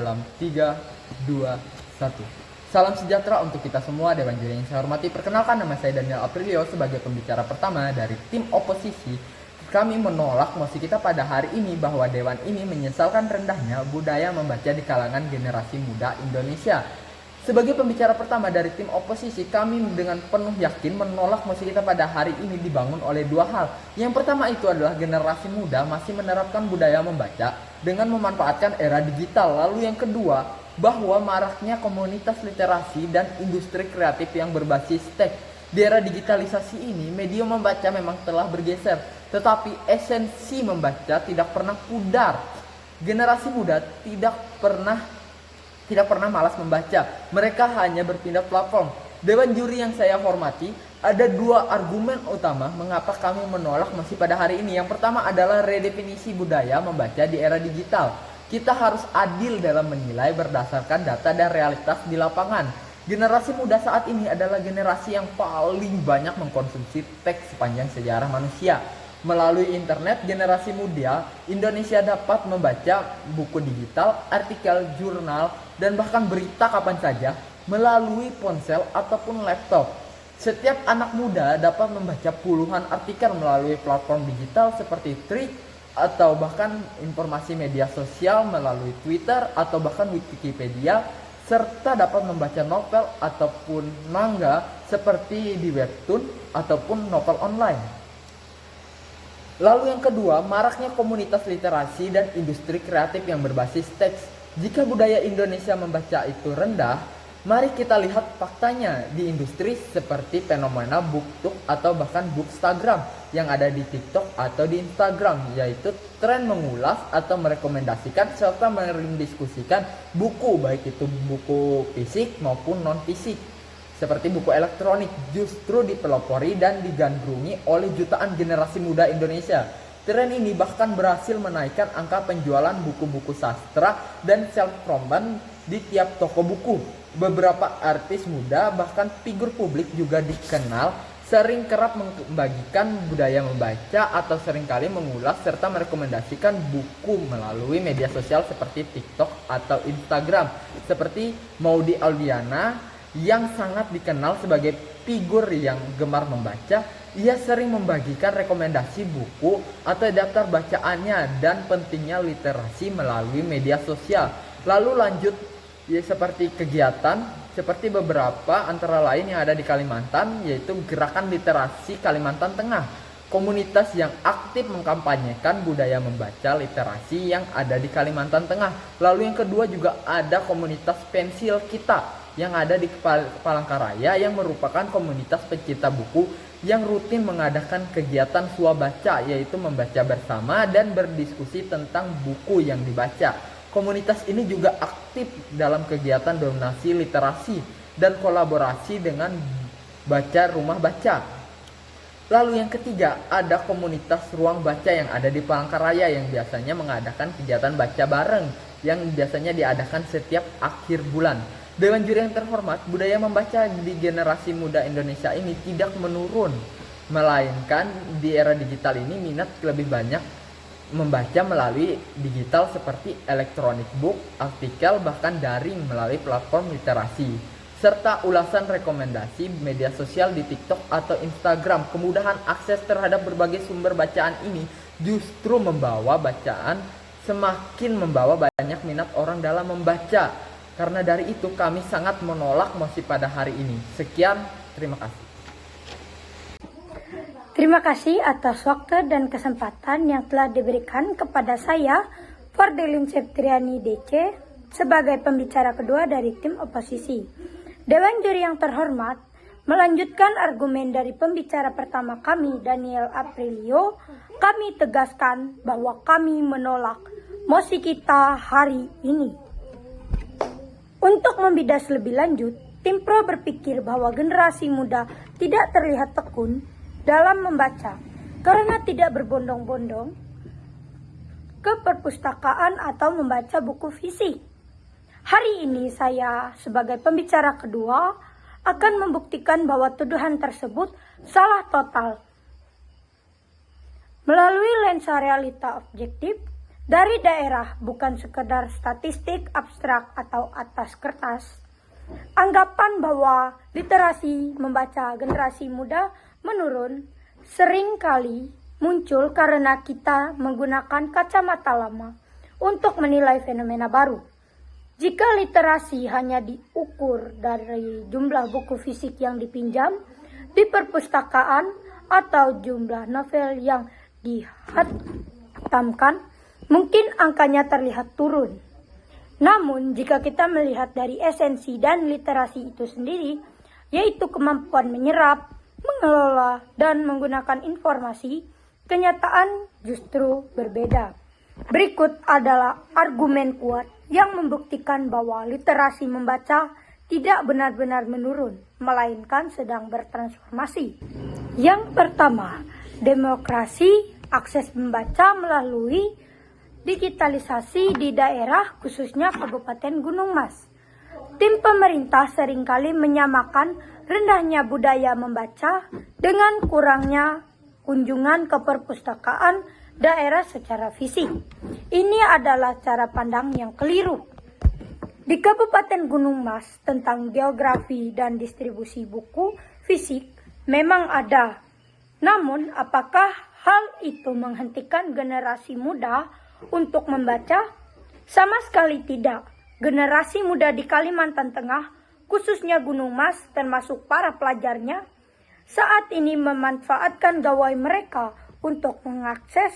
dalam 3, 2, 1. Salam sejahtera untuk kita semua, Dewan Juri yang saya hormati. Perkenalkan, nama saya Daniel Aprilio sebagai pembicara pertama dari tim oposisi. Kami menolak mosi kita pada hari ini bahwa Dewan ini menyesalkan rendahnya budaya membaca di kalangan generasi muda Indonesia. Sebagai pembicara pertama dari tim oposisi, kami dengan penuh yakin menolak mosi kita pada hari ini dibangun oleh dua hal. Yang pertama itu adalah generasi muda masih menerapkan budaya membaca dengan memanfaatkan era digital. Lalu yang kedua, bahwa maraknya komunitas literasi dan industri kreatif yang berbasis teks. Di era digitalisasi ini, media membaca memang telah bergeser, tetapi esensi membaca tidak pernah pudar. Generasi muda tidak pernah malas membaca. Mereka hanya berpindah platform. Dewan juri yang saya hormati, ada dua argumen utama mengapa kami menolak mosi pada hari ini. Yang pertama adalah redefinisi budaya membaca di era digital. Kita harus adil dalam menilai berdasarkan data dan realitas di lapangan. Generasi muda saat ini adalah generasi yang paling banyak mengkonsumsi teks sepanjang sejarah manusia. Melalui internet, generasi muda Indonesia dapat membaca buku digital, artikel, jurnal, dan bahkan berita kapan saja melalui ponsel ataupun laptop. Setiap anak muda dapat membaca puluhan artikel melalui platform digital seperti Threads atau bahkan informasi media sosial melalui Twitter atau bahkan Wikipedia, serta dapat membaca novel ataupun manga seperti di webtoon ataupun novel online. Lalu yang kedua, maraknya komunitas literasi dan industri kreatif yang berbasis teks. Jika budaya Indonesia membaca itu rendah, mari kita lihat faktanya di industri seperti fenomena BookTok atau bahkan Bookstagram yang ada di TikTok atau di Instagram, yaitu tren mengulas atau merekomendasikan serta mendiskusikan buku, baik itu buku fisik maupun non-fisik. Seperti buku elektronik justru dipelopori dan digandrungi oleh jutaan generasi muda Indonesia. Tren ini bahkan berhasil menaikkan angka penjualan buku-buku sastra dan self-promotion di tiap toko buku. Beberapa artis muda bahkan figur publik juga dikenal sering kerap membagikan budaya membaca atau seringkali mengulas serta merekomendasikan buku melalui media sosial seperti TikTok atau Instagram. Seperti Maudy Auliana yang sangat dikenal sebagai figur yang gemar membaca, ia sering membagikan rekomendasi buku atau daftar bacaannya dan pentingnya literasi melalui media sosial. Lalu lanjut ya, seperti kegiatan seperti beberapa antara lain yang ada di Kalimantan, yaitu Gerakan Literasi Kalimantan Tengah. Komunitas yang aktif mengkampanyekan budaya membaca literasi yang ada di Kalimantan Tengah. Lalu yang kedua juga ada komunitas Pensil Kita yang ada di Palangkaraya, yang merupakan komunitas pecinta buku yang rutin mengadakan kegiatan swabaca, yaitu membaca bersama dan berdiskusi tentang buku yang dibaca. Komunitas ini juga aktif dalam kegiatan donasi literasi dan kolaborasi dengan baca rumah baca. Lalu yang ketiga, ada komunitas ruang baca yang ada di Palangkaraya yang biasanya mengadakan kegiatan baca bareng yang biasanya diadakan setiap akhir bulan. Dewan juri yang terhormat, budaya membaca di generasi muda Indonesia ini tidak menurun, melainkan di era digital ini minat lebih banyak membaca melalui digital seperti electronic book, artikel, bahkan daring melalui platform literasi, serta ulasan rekomendasi media sosial di TikTok atau Instagram. Kemudahan akses terhadap berbagai sumber bacaan ini justru membawa semakin membawa banyak minat orang dalam membaca. Karena dari itu kami sangat menolak mosi pada hari ini. Sekian, terima kasih. Terima kasih atas waktu dan kesempatan yang telah diberikan kepada saya, Fordelin Septriani DC, sebagai pembicara kedua dari tim oposisi. Dewan juri yang terhormat, melanjutkan argumen dari pembicara pertama kami, Daniel Aprilio, kami tegaskan bahwa kami menolak mosi kita hari ini. Untuk membidas lebih lanjut, tim pro berpikir bahwa generasi muda tidak terlihat tekun dalam membaca karena tidak berbondong-bondong ke perpustakaan atau membaca buku fisik. Hari ini saya sebagai pembicara kedua akan membuktikan bahwa tuduhan tersebut salah total. Melalui lensa realita objektif, dari daerah bukan sekedar statistik abstrak atau atas kertas. Anggapan bahwa literasi membaca generasi muda menurun seringkali muncul karena kita menggunakan kacamata lama untuk menilai fenomena baru. Jika literasi hanya diukur dari jumlah buku fisik yang dipinjam di perpustakaan atau jumlah novel yang dihatamkan, mungkin angkanya terlihat turun. Namun, jika kita melihat dari esensi dan literasi itu sendiri, yaitu kemampuan menyerap, mengelola, dan menggunakan informasi, kenyataan justru berbeda. Berikut adalah argumen kuat yang membuktikan bahwa literasi membaca tidak benar-benar menurun, melainkan sedang bertransformasi. Yang pertama, demokrasi akses membaca melalui digitalisasi di daerah, khususnya Kabupaten Gunung Mas. Tim pemerintah seringkali menyamakan rendahnya budaya membaca dengan kurangnya kunjungan ke perpustakaan daerah secara fisik. Ini adalah cara pandang yang keliru. Di Kabupaten Gunung Mas, tentang geografi dan distribusi buku fisik memang ada. Namun, apakah hal itu menghentikan generasi muda untuk membaca? Sama sekali tidak. Generasi muda di Kalimantan Tengah, khususnya Gunung Mas, termasuk para pelajarnya, saat ini memanfaatkan gawai mereka untuk mengakses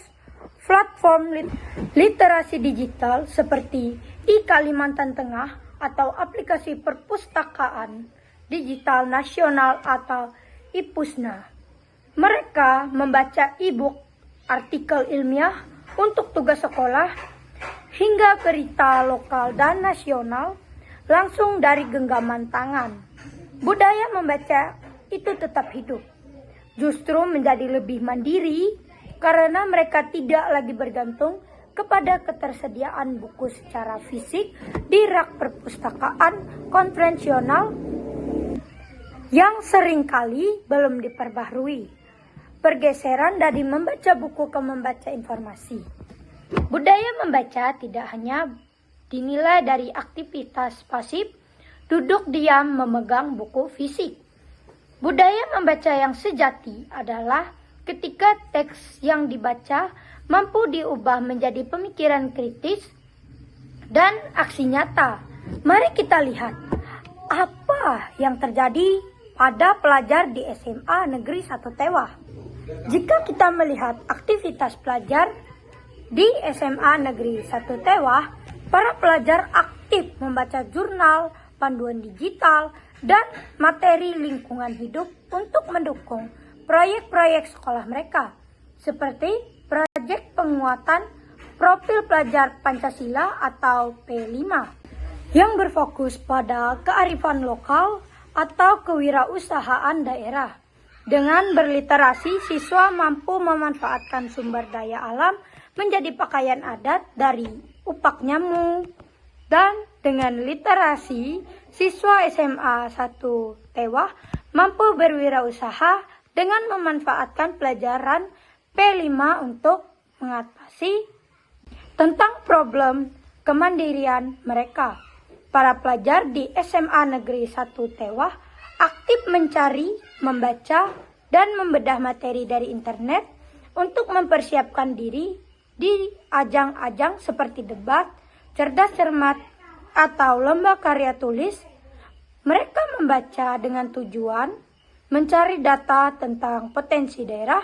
platform literasi digital seperti e-Kalimantan Tengah atau aplikasi perpustakaan digital nasional atau IPUSNA. Mereka membaca e-book, artikel ilmiah untuk tugas sekolah, hingga berita lokal dan nasional langsung dari genggaman tangan. Budaya membaca itu tetap hidup, justru menjadi lebih mandiri karena mereka tidak lagi bergantung kepada ketersediaan buku secara fisik di rak perpustakaan konvensional yang seringkali belum diperbaharui. Pergeseran dari membaca buku ke membaca informasi. Budaya membaca tidak hanya dinilai dari aktivitas pasif, duduk diam memegang buku fisik. Budaya membaca yang sejati adalah ketika teks yang dibaca mampu diubah menjadi pemikiran kritis dan aksi nyata. Mari kita lihat apa yang terjadi pada pelajar di SMA Negeri 1 Tewah. Jika kita melihat aktivitas pelajar di SMA Negeri 1 Tewah, para pelajar aktif membaca jurnal, panduan digital, dan materi lingkungan hidup untuk mendukung proyek-proyek sekolah mereka, seperti proyek penguatan profil pelajar Pancasila atau P5, yang berfokus pada kearifan lokal atau kewirausahaan daerah. Dengan berliterasi, siswa mampu memanfaatkan sumber daya alam menjadi pakaian adat dari upak nyamuk. Dan dengan literasi, siswa SMA 1 Tewah mampu berwirausaha dengan memanfaatkan pelajaran P5 untuk mengatasi tentang problem kemandirian mereka. Para pelajar di SMA Negeri 1 Tewah aktif mencari, membaca, dan membedah materi dari internet untuk mempersiapkan diri di ajang-ajang seperti debat, cerdas cermat, atau lomba karya tulis. Mereka membaca dengan tujuan mencari data tentang potensi daerah,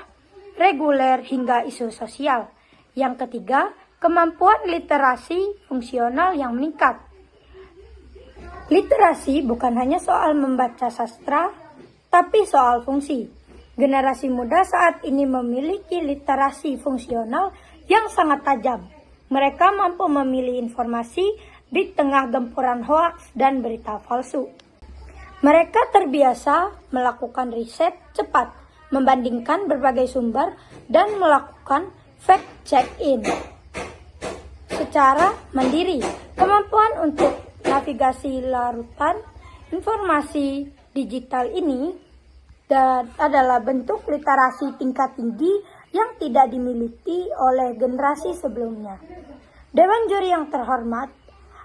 reguler hingga isu sosial. Yang ketiga, kemampuan literasi fungsional yang meningkat. Literasi bukan hanya soal membaca sastra, tapi soal fungsi. Generasi muda saat ini memiliki literasi fungsional yang sangat tajam. Mereka mampu memilih informasi di tengah gempuran hoaks dan berita palsu. Mereka terbiasa melakukan riset cepat, membandingkan berbagai sumber, dan melakukan fact check-in secara mandiri. Kemampuan untuk navigasi larutan informasi digital ini adalah bentuk literasi tingkat tinggi yang tidak dimiliki oleh generasi sebelumnya. Dewan juri yang terhormat,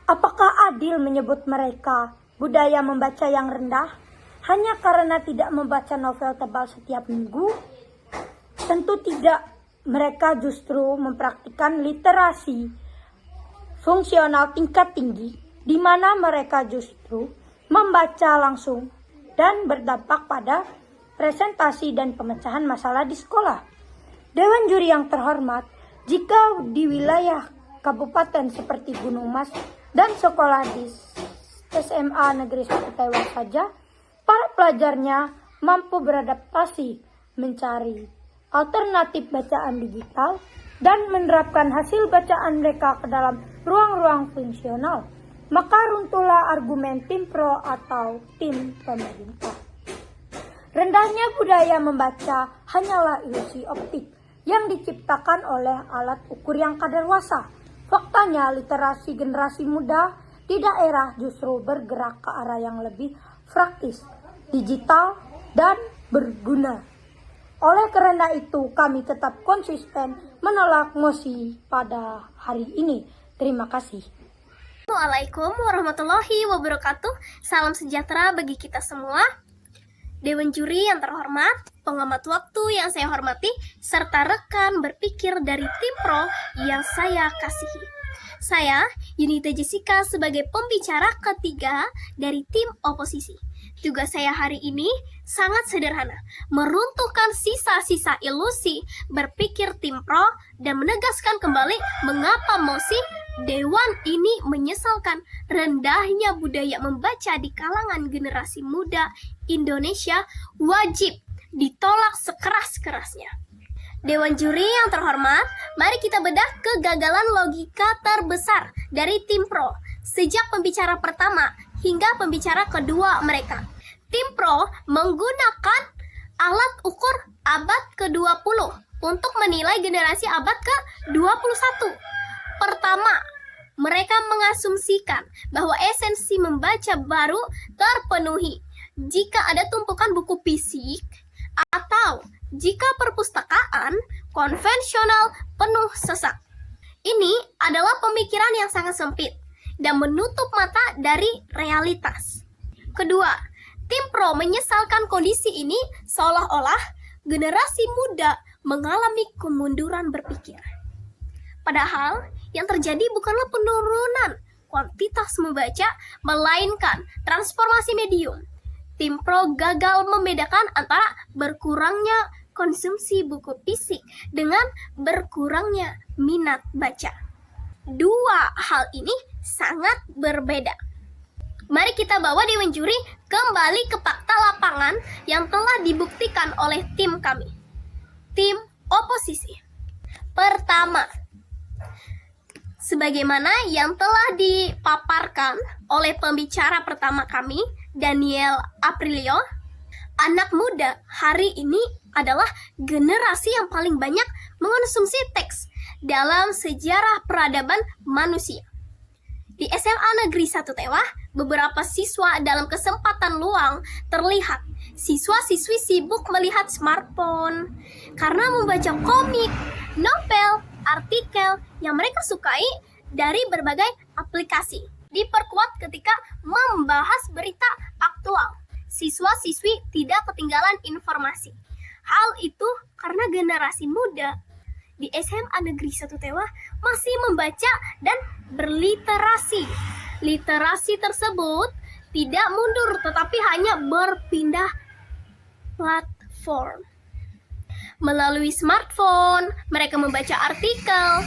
apakah adil menyebut mereka budaya membaca yang rendah hanya karena tidak membaca novel tebal setiap minggu? Tentu tidak. Mereka justru mempraktikkan literasi fungsional tingkat tinggi, di mana mereka justru membaca langsung dan berdampak pada presentasi dan pemecahan masalah di sekolah. Dewan juri yang terhormat, jika di wilayah kabupaten seperti Gunung Mas dan sekolah di SMA Negeri 1 Taiwan saja, para pelajarnya mampu beradaptasi, mencari alternatif bacaan digital, dan menerapkan hasil bacaan mereka ke dalam ruang-ruang fungsional, maka runtuhlah argumen tim pro atau tim pemerintah. Rendahnya budaya membaca hanyalah ilusi optik yang diciptakan oleh alat ukur yang kadaluarsa. Faktanya, literasi generasi muda di daerah justru bergerak ke arah yang lebih praktis, digital, dan berguna. Oleh karena itu, kami tetap konsisten menolak mosi pada hari ini. Terima kasih. Assalamualaikum warahmatullahi wabarakatuh. Salam sejahtera bagi kita semua. Dewan juri yang terhormat, pengamat waktu yang saya hormati, serta rekan berpikir dari tim pro yang saya kasihi. Saya, Yunita Jessica, sebagai pembicara ketiga dari tim oposisi. Tugas saya hari ini sangat sederhana, meruntuhkan sisa-sisa ilusi berpikir tim pro dan menegaskan kembali mengapa mosi Dewan ini menyesalkan rendahnya budaya membaca di kalangan generasi muda Indonesia wajib ditolak sekeras-kerasnya. Dewan juri yang terhormat, mari kita bedah kegagalan logika terbesar dari tim pro sejak pembicara pertama hingga pembicara kedua mereka. Tim pro menggunakan alat ukur abad ke-20 untuk menilai generasi abad ke-21. Pertama, mereka mengasumsikan bahwa esensi membaca baru terpenuhi jika ada tumpukan buku fisik atau jika perpustakaan konvensional penuh sesak. Ini adalah pemikiran yang sangat sempit dan menutup mata dari realitas. Kedua, tim pro menyesalkan kondisi ini seolah-olah generasi muda mengalami kemunduran berpikir. Padahal yang terjadi bukanlah penurunan kuantitas membaca, melainkan transformasi medium. Tim pro gagal membedakan antara berkurangnya konsumsi buku fisik dengan berkurangnya minat baca. Dua hal ini sangat berbeda. Mari kita bawa Dewan juri kembali ke fakta lapangan yang telah dibuktikan oleh tim kami, tim oposisi. Pertama, sebagaimana yang telah dipaparkan oleh pembicara pertama kami, Daniel Aprilio, anak muda hari ini adalah generasi yang paling banyak mengonsumsi teks dalam sejarah peradaban manusia. Di SMA Negeri 1 Tewah, beberapa siswa dalam kesempatan luang terlihat siswa-siswi sibuk melihat smartphone karena membaca komik, novel, artikel yang mereka sukai dari berbagai aplikasi. Diperkuat ketika membahas berita aktual. Siswa-siswi tidak ketinggalan informasi. Hal itu karena generasi muda di SMA Negeri 1 Tewah masih membaca dan berliterasi. Literasi tersebut tidak mundur tetapi hanya berpindah platform. Melalui smartphone, mereka membaca artikel,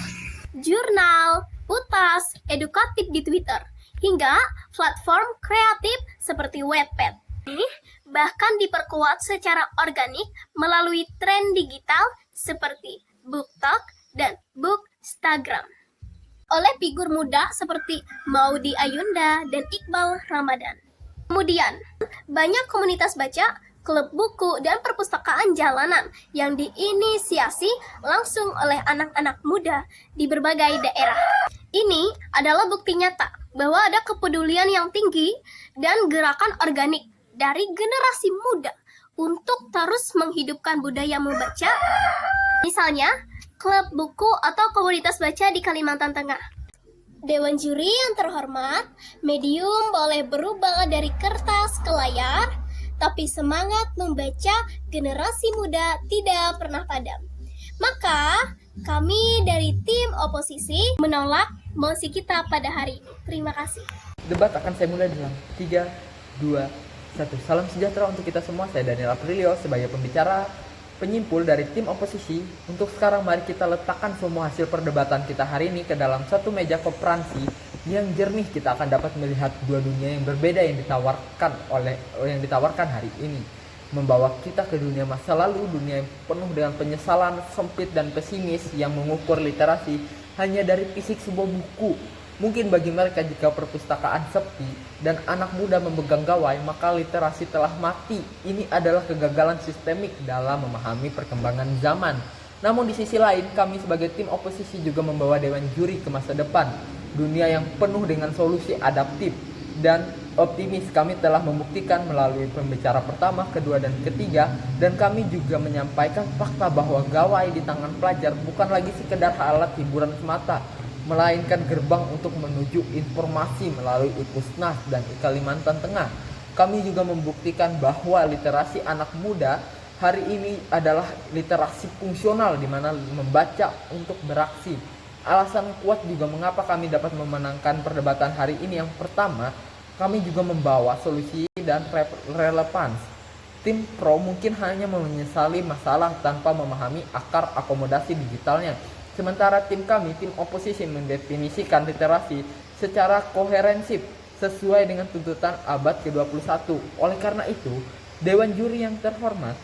jurnal, utas, edukatif di Twitter, hingga platform kreatif seperti Wattpad. Ini bahkan diperkuat secara organik melalui tren digital seperti BookTok dan Bookstagram oleh figur muda seperti Maudy Ayunda dan Iqbal Ramadan. Kemudian, banyak komunitas baca, klub buku, dan perpustakaan jalanan yang diinisiasi langsung oleh anak-anak muda di berbagai daerah. Ini adalah bukti nyata bahwa ada kepedulian yang tinggi dan gerakan organik dari generasi muda untuk terus menghidupkan budaya membaca. Misalnya, klub buku atau komunitas baca di Kalimantan Tengah. Dewan juri yang terhormat, medium boleh berubah dari kertas ke layar, tapi semangat membaca generasi muda tidak pernah padam. Maka, kami dari tim oposisi menolak mosi kita pada hari ini. Terima kasih. Debat akan saya mulai dalam 3, 2, 1. Salam sejahtera untuk kita semua. Saya Daniel Aprilio sebagai pembicara penyimpul dari tim oposisi. Untuk sekarang mari kita letakkan semua hasil perdebatan kita hari ini ke dalam satu meja konferensi yang jernih. Kita akan dapat melihat dua dunia yang berbeda yang ditawarkan hari ini, membawa kita ke dunia masa lalu, dunia yang penuh dengan penyesalan, sempit dan pesimis yang mengukur literasi hanya dari fisik sebuah buku. Mungkin bagi mereka jika perpustakaan sepi dan anak muda memegang gawai, maka literasi telah mati. Ini adalah kegagalan sistemik dalam memahami perkembangan zaman. Namun di sisi lain, kami sebagai tim oposisi juga membawa dewan juri ke masa depan, dunia yang penuh dengan solusi adaptif dan optimis. Kami telah membuktikan melalui pembicara pertama, kedua, dan ketiga, dan kami juga menyampaikan fakta bahwa gawai di tangan pelajar bukan lagi sekedar alat hiburan semata, melainkan gerbang untuk menuju informasi melalui Ipusnas dan Kalimantan Tengah. Kami juga membuktikan bahwa literasi anak muda hari ini adalah literasi fungsional, di mana membaca untuk beraksi. Alasan kuat juga mengapa kami dapat memenangkan perdebatan hari ini. Yang pertama, kami juga membawa solusi dan relevan. Tim pro mungkin hanya menyesali masalah tanpa memahami akar akomodasi digitalnya. Sementara tim kami, tim oposisi, mendefinisikan literasi secara koherensif sesuai dengan tuntutan abad ke-21. Oleh karena itu, Dewan Juri yang terhormat,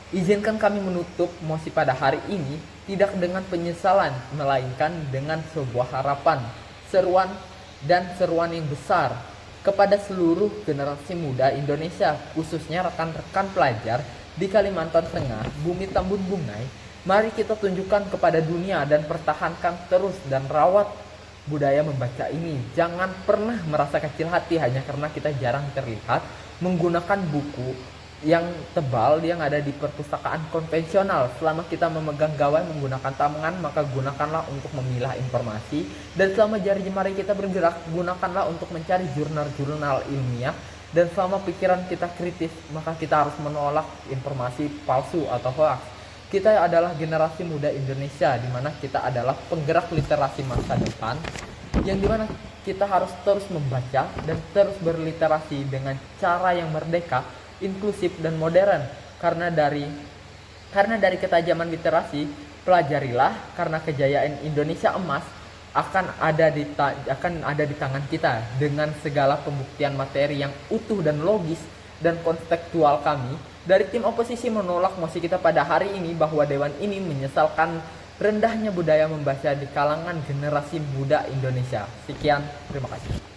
izinkan kami menutup mosi pada hari ini tidak dengan penyesalan, melainkan dengan sebuah harapan, seruan yang besar kepada seluruh generasi muda Indonesia, khususnya rekan-rekan pelajar di Kalimantan Tengah, Bumi Tambun Bungai. Mari kita tunjukkan kepada dunia dan pertahankan terus dan rawat budaya membaca ini. Jangan pernah merasa kecil hati hanya karena kita jarang terlihat menggunakan buku yang tebal yang ada di perpustakaan konvensional. Selama kita memegang gawai menggunakan tangan, maka gunakanlah untuk memilah informasi. Dan selama jari-jemari kita bergerak, gunakanlah untuk mencari jurnal-jurnal ilmiah. Dan selama pikiran kita kritis, maka kita harus menolak informasi palsu atau hoax. Kita adalah generasi muda Indonesia, di mana kita adalah penggerak literasi masa depan, yang dimana kita harus terus membaca dan terus berliterasi dengan cara yang merdeka, inklusif dan modern. Karena dari ketajaman literasi, pelajarilah, karena kejayaan Indonesia emas akan ada di tangan kita. Dengan segala pembuktian materi yang utuh dan logis dan kontekstual, kami dari tim oposisi menolak mosi kita pada hari ini bahwa dewan ini menyesalkan rendahnya budaya membaca di kalangan generasi muda Indonesia. Sekian, terima kasih.